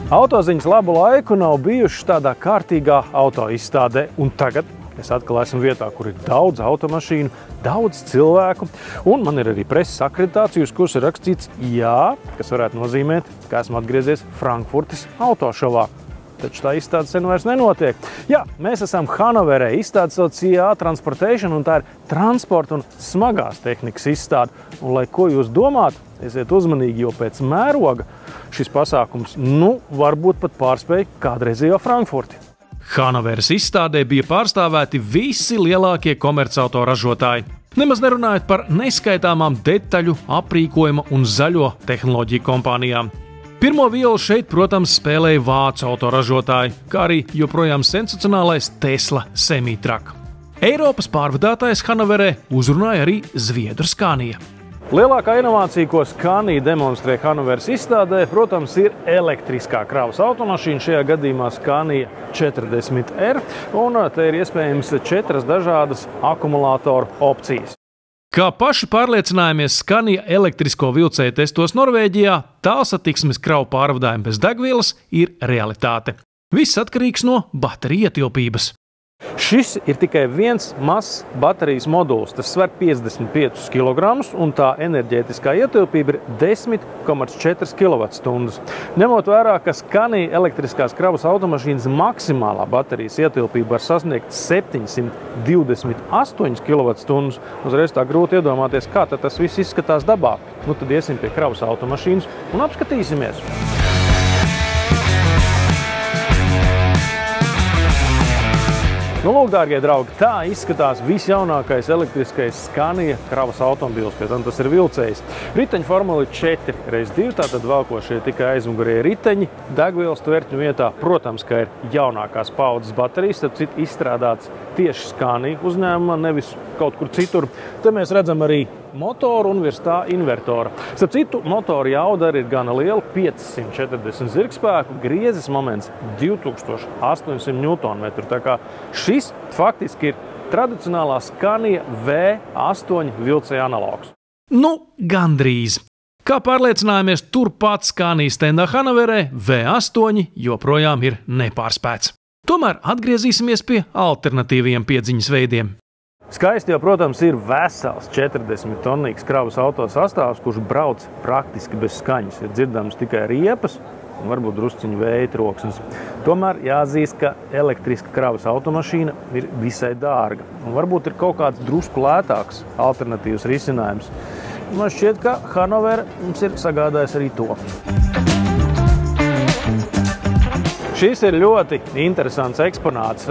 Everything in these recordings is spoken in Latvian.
Autoziņas labu laiku nav bijušas tādā kārtīgā autoizstādē, un tagad es atkal esmu vietā, kur ir daudz automašīnu, daudz cilvēku, un man ir arī preses akreditācija, uz kuras ir rakstīts jā, kas varētu nozīmēt, ka esmu atgriezies Frankfurtes autošovā. Taču tā izstāde sen vairs nenotiek. Jā, mēs esam Hanoverē, izstāde sauc CA Transportation, un tā ir transporta un smagās tehnikas izstāde. Un, lai ko jūs domājat, esiet uzmanīgi, jo pēc mēroga šis pasākums, varbūt pat pārspēj kādreizējo Frankfurti. Hanoveras izstādē bija pārstāvēti visi lielākie komercauto ražotāji. Nemaz nerunājot par neskaitāmām detaļu, aprīkojuma un zaļo tehnoloģiju kompānijām. Pirmo violu šeit, protams, spēlēja vācu autoražotāji, kā arī joprojām sensacionālais Tesla semi-truck. Eiropas pārvadātājs Hanoverē uzrunāja arī zviedru Scania. Lielākā inovācija, ko Scania demonstrē Hanoveras izstādē, protams, ir elektriskā kravas automašīna, šajā gadījumā Scania 40R, un te ir iespējams 4 dažādas akumulātoru opcijas. Kā paši pārliecinājāmies Scania elektrisko vilcēju testos Norvēģijā, tālsatiksmes kravu pārvadājumi bez degvielas ir realitāte. Viss atkarīgs no bateriju ietilpības. Šis ir tikai viens mazs baterijas moduls. Tas sver 55 kg, un tā enerģētiskā ietilpība ir 10,4 kWh. Ņemot vērā, ka Scania elektriskās kravas automašīnas maksimālā baterijas ietilpība var sasniegt 728 kWh, uzreiz tā grūti iedomāties, kā tad tas viss izskatās dabā. Tad iesim pie kravas automašīnas un apskatīsimies. Lūk, dārgie draugi, tā izskatās visjaunākais elektriskais Scania kravas automobils, pie tam tas ir vilcējs. Riteņu formula ir 4x2, tātad velkošie tikai aizmugurēji riteņi, degvielas tvertņu vietā, protams, ka ir jaunākās paudzes baterijas, tad citi izstrādāts tieši Scania uzņēmumā, nevis kaut kur citur. Te mēs redzam arī motoru un virs tā invertora. Starp citu, motora jauda arī ir gana liela, 540 zirgspēku, griezes moments 2800 Nm. Tā kā šis faktiski ir tradicionālā Scania V8 vilcēja analogs. Gandrīz. Kā pārliecinājāmies turpat Scania stendā Hanoverē, V8 joprojām ir nepārspēts. Tomēr atgriezīsimies pie alternatīviem piedziņas veidiem. Skaisti jau, protams, ir vesels 40 tonnīgs kravas auto sastāvs, kurš brauc praktiski bez skaņas. Ir dzirdams tikai riepas un varbūt drusciņu vēja troksnis. Tomēr jāzīst, ka elektriska kravas automašīna ir visai dārga. Un varbūt ir kaut kāds drusku lētāks alternatīvs risinājums. Man šķiet, ka Hanovera mums ir sagādājis arī to. Šis ir ļoti interesants eksponāts.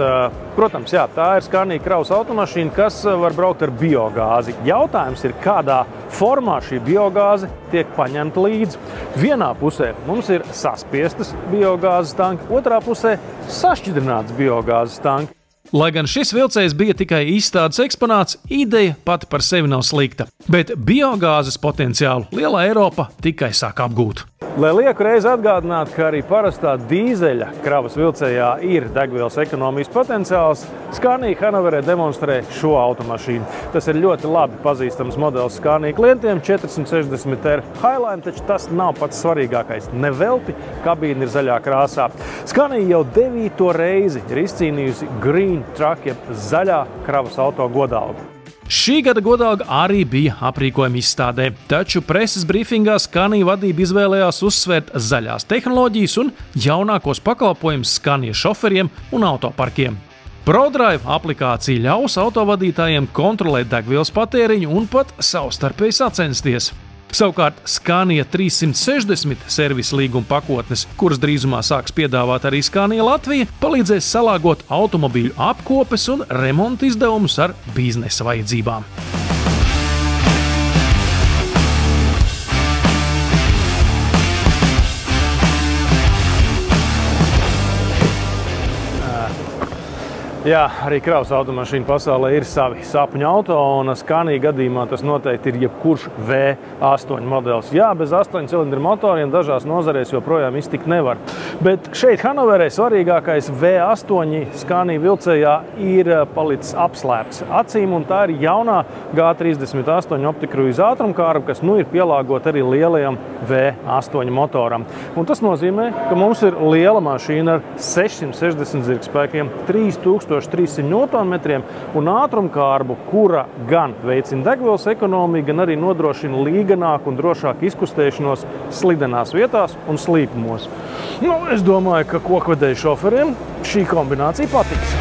Protams, jā, tā ir Scania kravas automašīna, kas var braukt ar biogāzi. Jautājums ir, kādā formā šī biogāze tiek paņemta līdzi. Vienā pusē mums ir saspiestas biogāzes tanki, otrā pusē sašķidrināts biogāzes tanki. Lai gan šis vilcējs bija tikai izstādes eksponāts, ideja pati par sevi nav slikta, bet biogāzes potenciālu lielā Eiropa tikai sāk apgūt. Lai lieku reizi atgādinātu, ka arī parastā dīzeļa kravas vilcējā ir degvielas ekonomijas potenciāls, Scania Hanoverē demonstrē šo automašīnu. Tas ir ļoti labi pazīstams modelis Scania klientiem, 460R Highline, taču tas nav pats svarīgākais. Nevelti kabīne ir zaļā krāsā. Scania jau 9. reizi ir izcīnījusi Green Truck, jeb zaļā kravas auto godalgu. Šī gada godalga arī bija aprīkojuma izstādē, taču preses brīfingā Scania vadība izvēlējās uzsvērt zaļās tehnoloģijas un jaunākos pakalpojumus Scania šoferiem un autoparkiem. ProDrive aplikācija ļaus autovadītājiem kontrolēt degvielas patēriņu un pat savstarpēji sacensties. Savukārt Scania 360 servisa līguma pakotnes, kuras drīzumā sāks piedāvāt arī Scania Latvija, palīdzēs salāgot automobīļu apkopes un remonta izdevumus ar biznesa vajadzībām. Jā, arī kravas automašīna pasaulē ir savi sapņu auto, un Scania gadījumā tas noteikti ir jebkurš V8 modelis. Jā, bez 8 cilindru motoriem dažās nozarēs joprojām iztikt nevar. Bet šeit Hanoverē svarīgākais V8 Scania vilcējā ir palicis apslēpts acīm, un tā ir jaunā G38 optikruīza ātrumkārba, kas nu ir pielāgota arī lielajam V8 motoram. Un tas nozīmē, ka mums ir liela mašīna ar 660 zirgspēkiem, 3300 Nm un ātrumkārbu, kura gan veicina degvielas ekonomiju, gan arī nodrošina līganāku un drošāku izkustēšanos slidenās vietās un slīpumos. Es domāju, ka kokvedēju šoferiem šī kombinācija patiks.